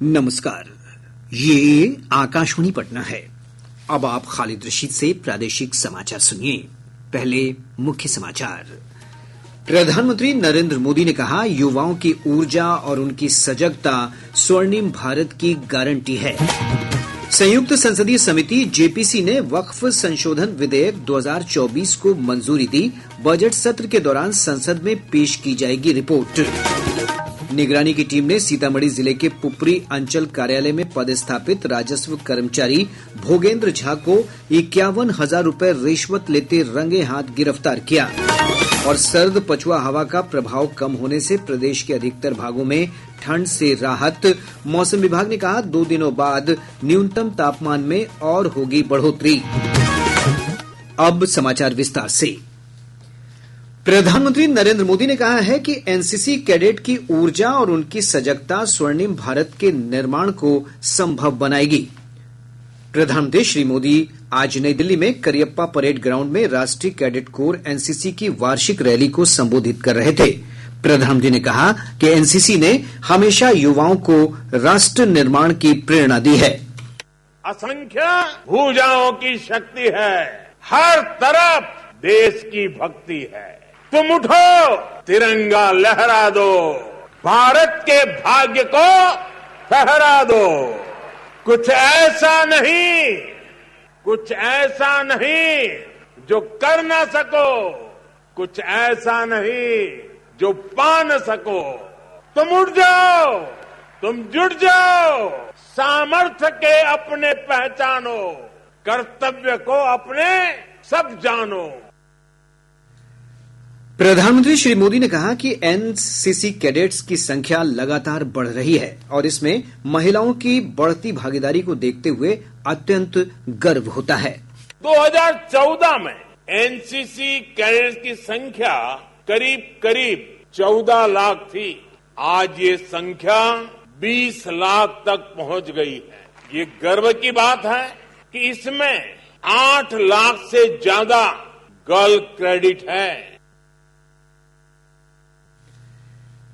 नमस्कार, ये आकाशवाणी पटना है। अब आप खालिद रशीद से प्रादेशिक समाचार सुनिए। पहले मुख्य समाचार। प्रधानमंत्री नरेंद्र मोदी ने कहा, युवाओं की ऊर्जा और उनकी सजगता स्वर्णिम भारत की गारंटी है। संयुक्त संसदीय समिति जेपीसी ने वक्फ संशोधन विधेयक 2024 को मंजूरी दी। बजट सत्र के दौरान संसद में पेश की जाएगी रिपोर्ट। निगरानी की टीम ने सीतामढ़ी जिले के पुपरी अंचल कार्यालय में पदस्थापित राजस्व कर्मचारी भोगेंद्र झा को 51,000 रुपए रिश्वत लेते रंगे हाथ गिरफ्तार किया। और सर्द पछुआ हवा का प्रभाव कम होने से प्रदेश के अधिकतर भागों में ठंड से राहत। मौसम विभाग ने कहा, 2 दिनों बाद न्यूनतम तापमान में और होगी बढ़ोतरी। अब समाचार विस्तार से। प्रधानमंत्री नरेंद्र मोदी ने कहा है कि एनसीसी कैडेट की ऊर्जा और उनकी सजगता स्वर्णिम भारत के निर्माण को संभव बनाएगी। प्रधानमंत्री श्री मोदी आज नई दिल्ली में करियप्पा परेड ग्राउंड में राष्ट्रीय कैडेट कोर एनसीसी की वार्षिक रैली को संबोधित कर रहे थे। प्रधानमंत्री ने कहा कि एनसीसी ने हमेशा युवाओं को राष्ट्र निर्माण की प्रेरणा दी है। असंख्य भुजाओं की शक्ति है, हर तरफ देश की भक्ति है। तुम उठो, तिरंगा लहरा दो, भारत के भाग्य को फहरा दो। कुछ ऐसा नहीं जो कर ना सको, कुछ ऐसा नहीं जो पा न सको। तुम उठ जाओ, तुम जुट जाओ, सामर्थ्य के अपने पहचानो, कर्तव्य को अपने सब जानो। प्रधानमंत्री श्री मोदी ने कहा कि एनसीसी कैडेट्स की संख्या लगातार बढ़ रही है और इसमें महिलाओं की बढ़ती भागीदारी को देखते हुए अत्यंत गर्व होता है। 2014 में एनसीसी कैडेट्स की संख्या करीब 14 लाख थी। आज ये संख्या 20 लाख तक पहुंच गई है। ये गर्व की बात है कि इसमें 8 लाख से ज्यादा गर्ल कैडेट है।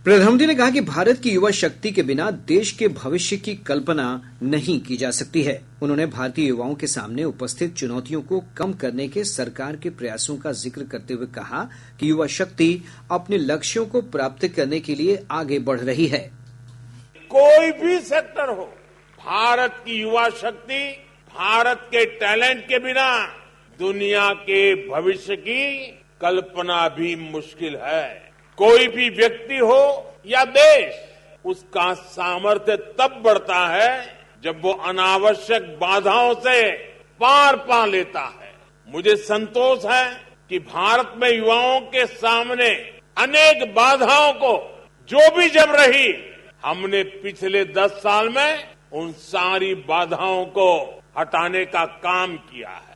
प्रधानमंत्री ने कहा कि भारत की युवा शक्ति के बिना देश के भविष्य की कल्पना नहीं की जा सकती है। उन्होंने भारतीय युवाओं के सामने उपस्थित चुनौतियों को कम करने के सरकार के प्रयासों का जिक्र करते हुए कहा कि युवा शक्ति अपने लक्ष्यों को प्राप्त करने के लिए आगे बढ़ रही है। कोई भी सेक्टर हो, भारत की युवा शक्ति, भारत के टैलेंट के बिना दुनिया के भविष्य की कल्पना भी मुश्किल है। कोई भी व्यक्ति हो या देश, उसका सामर्थ्य तब बढ़ता है जब वो अनावश्यक बाधाओं से पार पा लेता है। मुझे संतोष है कि भारत में युवाओं के सामने अनेक बाधाओं को जो भी जब रही, हमने पिछले 10 साल में उन सारी बाधाओं को हटाने का काम किया है।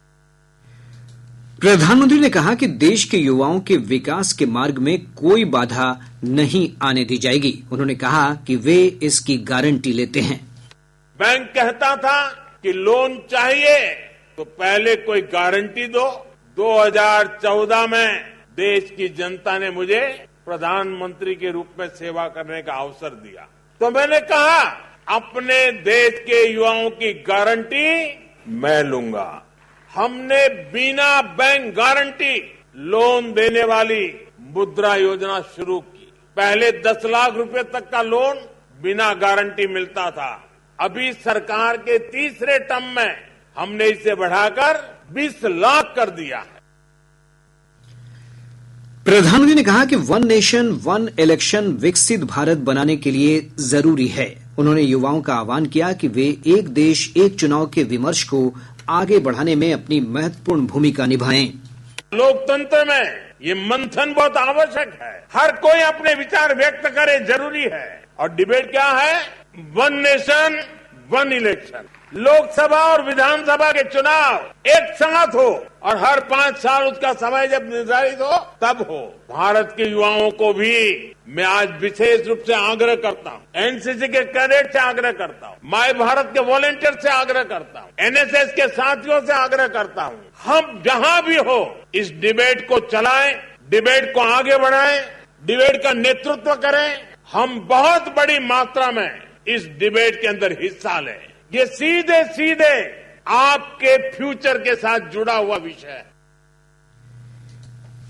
प्रधानमंत्री ने कहा कि देश के युवाओं के विकास के मार्ग में कोई बाधा नहीं आने दी जाएगी। उन्होंने कहा कि वे इसकी गारंटी लेते हैं। बैंक कहता था कि लोन चाहिए तो पहले कोई गारंटी दो। 2014 में देश की जनता ने मुझे प्रधानमंत्री के रूप में सेवा करने का अवसर दिया, तो मैंने कहा अपने देश के युवाओं की गारंटी मैं लूंगा। हमने बिना बैंक गारंटी लोन देने वाली मुद्रा योजना शुरू की। पहले 10 लाख रुपए तक का लोन बिना गारंटी मिलता था। अभी सरकार के तीसरे टर्म में हमने इसे बढ़ाकर 20 लाख कर दिया है। प्रधानमंत्री ने कहा कि वन नेशन वन इलेक्शन विकसित भारत बनाने के लिए जरूरी है। उन्होंने युवाओं का आह्वान किया कि वे एक देश एक चुनाव के विमर्श को आगे बढ़ाने में अपनी महत्वपूर्ण भूमिका निभाएं। लोकतंत्र में ये मंथन बहुत आवश्यक है। हर कोई अपने विचार व्यक्त करे, जरूरी है। और डिबेट क्या है? One nation one election, Lok Sabha और विधानसभा के चुनाव एक साथ हो और हर 5 साल उसका समय जब निर्धारित हो तब हो। भारत के युवाओं को भी मैं आज विशेष रूप से आग्रह करता हूँ, एनसीसी के कैडेट से आग्रह करता हूँ, माय भारत के वॉलंटियर से आग्रह करता हूँ, एनएसएस के साथियों से आग्रह करता हूँ, हम जहां भी हो इस डिबेट को चलाएं, डिबेट को आगे बढ़ाएं, डिबेट का नेतृत्व करें। हम बहुत बड़ी मात्रा में इस डिबेट के अंदर हिस्सा लें। ये सीधे सीधे आपके फ्यूचर के साथ जुड़ा हुआ विषय है।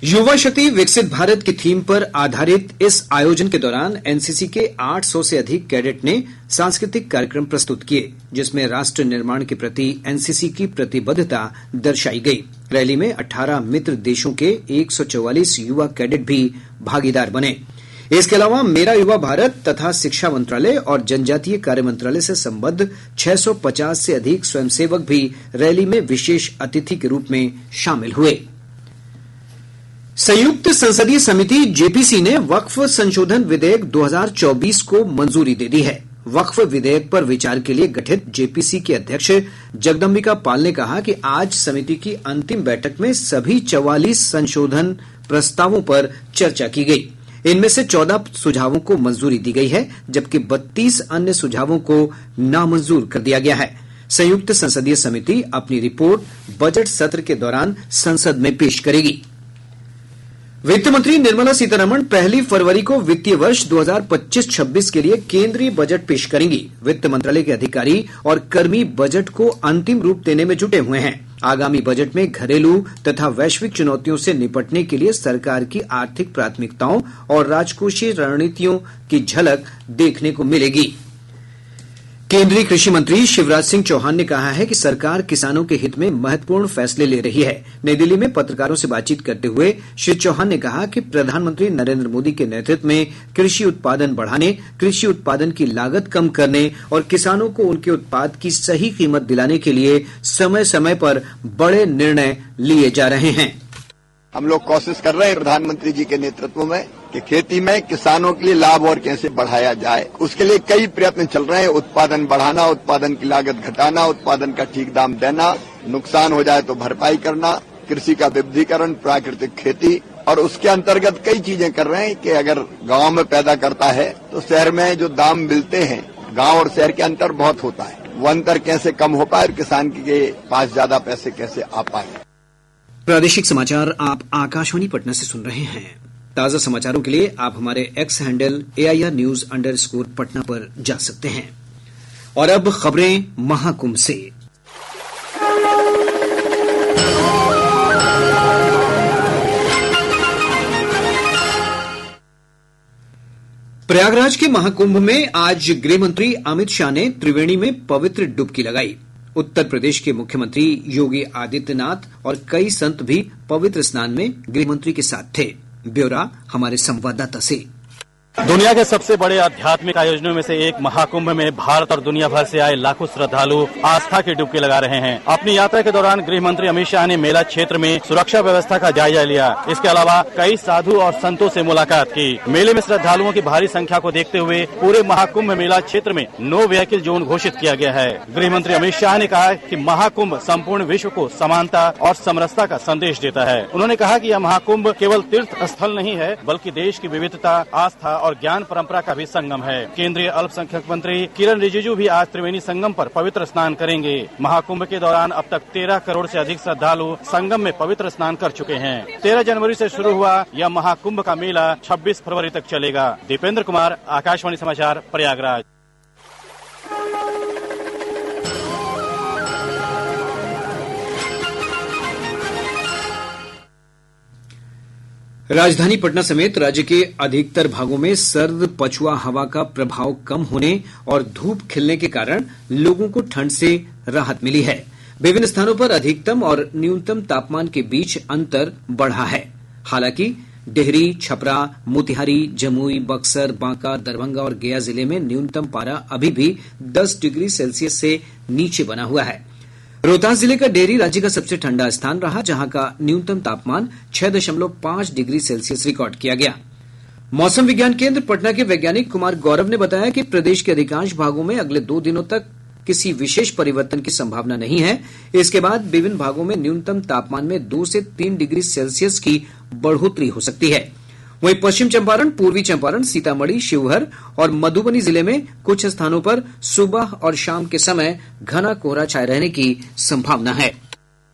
युवा शक्ति विकसित भारत की थीम पर आधारित इस आयोजन के दौरान एनसीसी के 800 से अधिक कैडेट ने सांस्कृतिक कार्यक्रम प्रस्तुत किए, जिसमें राष्ट्र निर्माण के प्रति एनसीसी की प्रतिबद्धता दर्शाई गई। रैली में 18 मित्र देशों के 144 युवा कैडेट भी भागीदार बने। इसके अलावा मेरा युवा भारत तथा शिक्षा मंत्रालय और जनजातीय कार्य मंत्रालय से संबद्ध 650 से अधिक स्वयंसेवक भी रैली में विशेष अतिथि के रूप में शामिल हुए। संयुक्त संसदीय समिति जेपीसी ने वक्फ संशोधन विधेयक 2024 को मंजूरी दे दी है। वक्फ विधेयक पर विचार के लिए गठित जेपीसी के अध्यक्ष जगदम्बिका पाल ने कहा कि आज समिति की अंतिम बैठक में सभी 44 संशोधन प्रस्तावों पर चर्चा की गई। इनमें से 14 सुझावों को मंजूरी दी गई है, जबकि 32 अन्य सुझावों को नामंजूर कर दिया गया है। संयुक्त संसदीय समिति अपनी रिपोर्ट बजट सत्र के दौरान संसद में पेश करेगी। वित्त मंत्री निर्मला सीतारमण 1 फरवरी को वित्तीय वर्ष 2025-26 के लिए केंद्रीय बजट पेश करेंगी। वित्त मंत्रालय के अधिकारी और कर्मी बजट को अंतिम रूप देने में जुटे हुए हैं। आगामी बजट में घरेलू तथा वैश्विक चुनौतियों से निपटने के लिए सरकार की आर्थिक प्राथमिकताओं और राजकोषीय रणनीतियों की झलक देखने को मिलेगी। केंद्रीय कृषि मंत्री शिवराज सिंह चौहान ने कहा है कि सरकार किसानों के हित में महत्वपूर्ण फैसले ले रही है। नई दिल्ली में पत्रकारों से बातचीत करते हुए श्री चौहान ने कहा कि प्रधानमंत्री नरेंद्र मोदी के नेतृत्व में कृषि उत्पादन बढ़ाने, कृषि उत्पादन की लागत कम करने और किसानों को उनके उत्पाद की सही कीमत दिलाने के लिए समय समय पर बड़े निर्णय लिए जा रहे हैं। हम लोग कोशिश कर रहे हैं प्रधानमंत्री जी के नेतृत्व में कि खेती में किसानों के लिए लाभ और कैसे बढ़ाया जाए। उसके लिए कई प्रयत्न चल रहे हैं। उत्पादन बढ़ाना, उत्पादन की लागत घटाना, उत्पादन का ठीक दाम देना, नुकसान हो जाए तो भरपाई करना, कृषि का विविधीकरण, प्राकृतिक खेती, और उसके अंतर्गत कई चीजें कर रहे हैं कि अगर गांव में पैदा करता है तो शहर में जो दाम मिलते हैं, गांव और शहर के अंतर बहुत होता है, वो अंतर कैसे कम हो पाए और किसान के पास ज्यादा पैसे कैसे आ पाए। प्रादेशिक समाचार आप आकाशवाणी पटना से सुन रहे हैं। ताजा समाचारों के लिए आप हमारे एक्स हैंडल AIR_News पटना पर जा सकते हैं। और अब खबरें महाकुंभ से। प्रयागराज के महाकुंभ में आज गृह मंत्री अमित शाह ने त्रिवेणी में पवित्र डुबकी लगाई। उत्तर प्रदेश के मुख्यमंत्री योगी आदित्यनाथ और कई संत भी पवित्र स्नान में गृहमंत्री के साथ थे। ब्यौरा हमारे संवाददाता से। दुनिया के सबसे बड़े आध्यात्मिक आयोजनों में से एक महाकुंभ में भारत और दुनिया भर से आए लाखों श्रद्धालु आस्था की डुबकी लगा रहे हैं। अपनी यात्रा के दौरान गृह मंत्री अमित शाह ने मेला क्षेत्र में सुरक्षा व्यवस्था का जायजा लिया। इसके अलावा कई साधु और संतों से मुलाकात की। मेले में श्रद्धालुओं की भारी संख्या को देखते हुए पूरे महाकुंभ मेला क्षेत्र में नो व्हीकल जोन घोषित किया गया है। गृह मंत्री अमित शाह ने कहा कि महाकुंभ संपूर्ण विश्व को समानता और समरसता का संदेश देता है। उन्होंने कहा कि यह महाकुंभ केवल तीर्थ स्थल नहीं है, बल्कि देश की विविधता, आस्था और ज्ञान परंपरा का भी संगम है। केंद्रीय अल्पसंख्यक मंत्री किरण रिजिजू भी आज त्रिवेणी संगम पर पवित्र स्नान करेंगे। महाकुंभ के दौरान अब तक 13 करोड़ से अधिक श्रद्धालु संगम में पवित्र स्नान कर चुके हैं। 13 जनवरी से शुरू हुआ यह महाकुंभ का मेला 26 फरवरी तक चलेगा। दीपेंद्र कुमार, आकाशवाणी समाचार, प्रयागराज। राजधानी पटना समेत राज्य के अधिकतर भागों में सर्द पछुआ हवा का प्रभाव कम होने और धूप खिलने के कारण लोगों को ठंड से राहत मिली है। विभिन्न स्थानों पर अधिकतम और न्यूनतम तापमान के बीच अंतर बढ़ा है। हालांकि डेहरी, छपरा, मोतिहारी, जमुई, बक्सर, बांका, दरभंगा और गया जिले में न्यूनतम पारा अभी भी 10 डिग्री सेल्सियस से नीचे बना हुआ है। रोहतास जिले का डेहरी राज्य का सबसे ठंडा स्थान रहा, जहां का न्यूनतम तापमान 6.5 डिग्री सेल्सियस रिकॉर्ड किया गया। मौसम विज्ञान केंद्र पटना के वैज्ञानिक कुमार गौरव ने बताया कि प्रदेश के अधिकांश भागों में अगले 2 दिनों तक किसी विशेष परिवर्तन की संभावना नहीं है। इसके बाद विभिन्न भागों में न्यूनतम तापमान में 2 से 3 डिग्री सेल्सियस की बढ़ोतरी हो सकती है। वहीं पश्चिम चंपारण, पूर्वी चंपारण, सीतामढ़ी, शिवहर और मधुबनी जिले में कुछ स्थानों पर सुबह और शाम के समय घना कोहरा छाये रहने की संभावना है।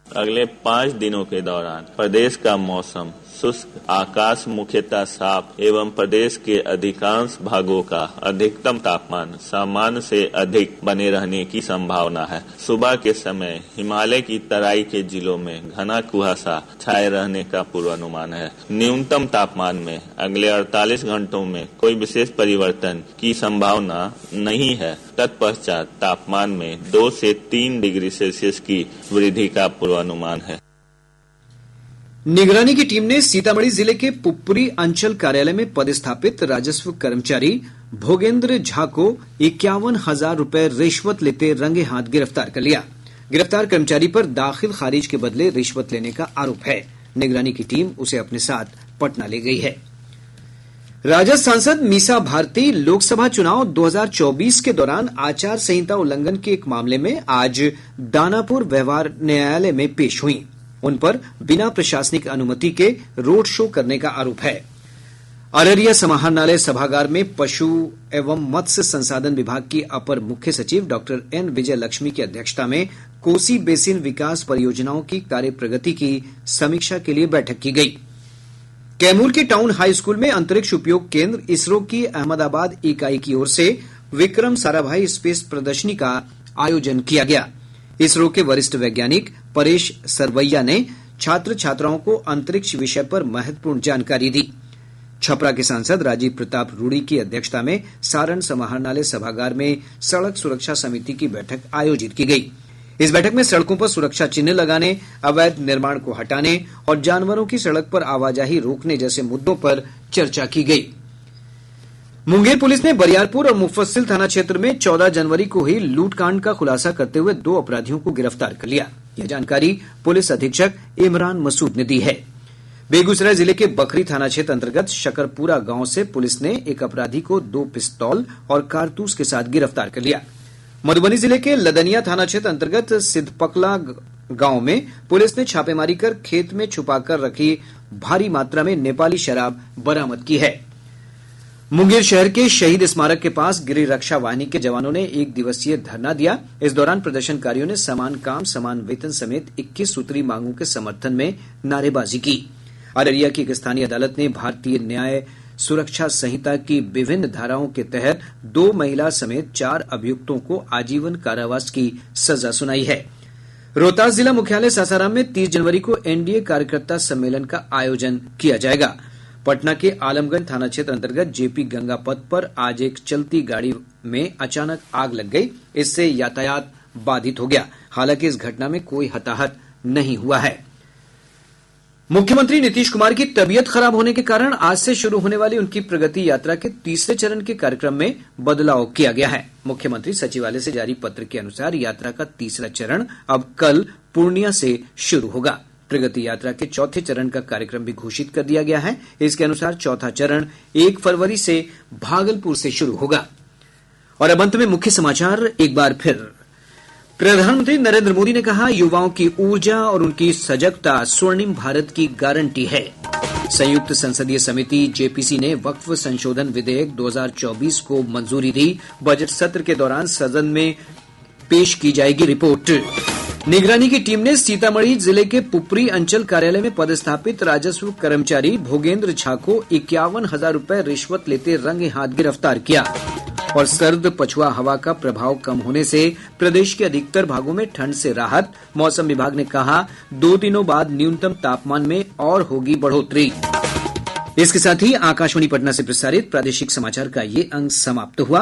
अगले 5 दिनों के दौरान प्रदेश का मौसम शुष्क, आकाश मुख्यतः साफ एवं प्रदेश के अधिकांश भागों का अधिकतम तापमान सामान्य से अधिक बने रहने की संभावना है। सुबह के समय हिमालय की तराई के जिलों में घना कुहासा छाए रहने का पूर्वानुमान है। न्यूनतम तापमान में अगले 48 घंटों में कोई विशेष परिवर्तन की संभावना नहीं है। तत्पश्चात तापमान में 2 से 3 डिग्री सेल्सियस की वृद्धि का पूर्वानुमान है। निगरानी की टीम ने सीतामढ़ी जिले के पुपरी अंचल कार्यालय में पदस्थापित राजस्व कर्मचारी भोगेंद्र झा को 51,000 रुपए रिश्वत लेते रंगे हाथ गिरफ्तार कर लिया। गिरफ्तार कर्मचारी पर दाखिल खारिज के बदले रिश्वत लेने का आरोप है। निगरानी की टीम उसे अपने साथ पटना ले गई है। राजद सांसद मीसा भारती लोकसभा चुनाव 2024 के दौरान आचार संहिता उल्लंघन के एक मामले में आज दानापुर व्यवहार न्यायालय में पेश हुई। उन पर बिना प्रशासनिक अनुमति के रोड शो करने का आरोप है। अररिया समाहरणालय सभागार में पशु एवं मत्स्य संसाधन विभाग की अपर मुख्य सचिव डॉक्टर एन विजय लक्ष्मी की अध्यक्षता में कोसी बेसिन विकास परियोजनाओं की कार्य प्रगति की समीक्षा के लिए बैठक की गई। कैमूर के टाउन हाई स्कूल में अंतरिक्ष उपयोग केंद्र इसरो की अहमदाबाद इकाई की ओर से विक्रम साराभाई स्पेस प्रदर्शनी का आयोजन किया गया। इसरो के वरिष्ठ वैज्ञानिक परेश सरवैया ने छात्र छात्राओं को अंतरिक्ष विषय पर महत्वपूर्ण जानकारी दी। छपरा के सांसद राजीव प्रताप रूडी की अध्यक्षता में सारण समाहरणालय सभागार में सड़क सुरक्षा समिति की बैठक आयोजित की गई। इस बैठक में सड़कों पर सुरक्षा चिन्ह लगाने, अवैध निर्माण को हटाने और जानवरों की सड़क पर आवाजाही रोकने जैसे मुद्दों पर चर्चा की गई। मुंगेर पुलिस ने बरियारपुर और मुफस्सिल थाना क्षेत्र में 14 जनवरी को हुई लूटकांड का खुलासा करते हुए 2 अपराधियों को गिरफ्तार कर लिया। यह जानकारी पुलिस अधीक्षक इमरान मसूद ने दी है। बेगूसराय जिले के बखरी थाना क्षेत्र अंतर्गत शकरपुरा गांव से पुलिस ने एक अपराधी को 2 पिस्तौल और कारतूस के साथ गिरफ्तार कर लिया। मधुबनी जिले के लदनिया थाना क्षेत्र अंतर्गत सिद्धपकला गांव में पुलिस ने छापेमारी कर खेत में छुपाकर रखी भारी मात्रा में नेपाली शराब बरामद की है। मुंगेर शहर के शहीद स्मारक के पास गृह रक्षा वाहिनी के जवानों ने 1 दिवसीय धरना दिया। इस दौरान प्रदर्शनकारियों ने समान काम समान वेतन समेत 21 सूत्री मांगों के समर्थन में नारेबाजी की। अररिया की एक स्थानीय अदालत ने भारतीय न्याय सुरक्षा संहिता की विभिन्न धाराओं के तहत 2 महिला समेत 4 अभियुक्तों को आजीवन कारावास की सजा सुनाई है। रोहतास जिला मुख्यालय सासाराम में 30 जनवरी को एनडीए कार्यकर्ता सम्मेलन का आयोजन किया जाएगा। पटना के आलमगंज थाना क्षेत्र अंतर्गत जेपी गंगा पथ पर आज एक चलती गाड़ी में अचानक आग लग गई। इससे यातायात बाधित हो गया। हालांकि इस घटना में कोई हताहत नहीं हुआ है। मुख्यमंत्री नीतीश कुमार की तबीयत खराब होने के कारण आज से शुरू होने वाली उनकी प्रगति यात्रा के तीसरे चरण के कार्यक्रम में बदलाव किया गया है। मुख्यमंत्री सचिवालय से जारी पत्र के अनुसार यात्रा का तीसरा चरण अब कल पूर्णिया से शुरू होगा। प्रगति यात्रा के चौथे चरण का कार्यक्रम भी घोषित कर दिया गया है। इसके अनुसार चौथा चरण 1 फरवरी से भागलपुर से शुरू होगा। और अब अंत में मुख्य समाचार एक बार फिर। प्रधानमंत्री नरेंद्र मोदी ने कहा, युवाओं की ऊर्जा और उनकी सजगता स्वर्णिम भारत की गारंटी है। संयुक्त संसदीय समिति जेपीसी ने वक्फ संशोधन विधेयक 2024 को मंजूरी दी। बजट सत्र के दौरान सदन में पेश की जाएगी रिपोर्ट। निगरानी की टीम ने सीतामढ़ी जिले के पुपरी अंचल कार्यालय में पदस्थापित राजस्व कर्मचारी भोगेंद्र झा को 51,000 रुपए रिश्वत लेते रंगे हाथ गिरफ्तार किया। और सर्द पछुआ हवा का प्रभाव कम होने से प्रदेश के अधिकतर भागों में ठंड से राहत। मौसम विभाग ने कहा 2 दिनों बाद न्यूनतम तापमान में और होगी बढ़ोतरी। इसके साथ ही आकाशवाणी पटना से प्रसारित प्रादेशिक समाचार का ये अंक समाप्त हुआ।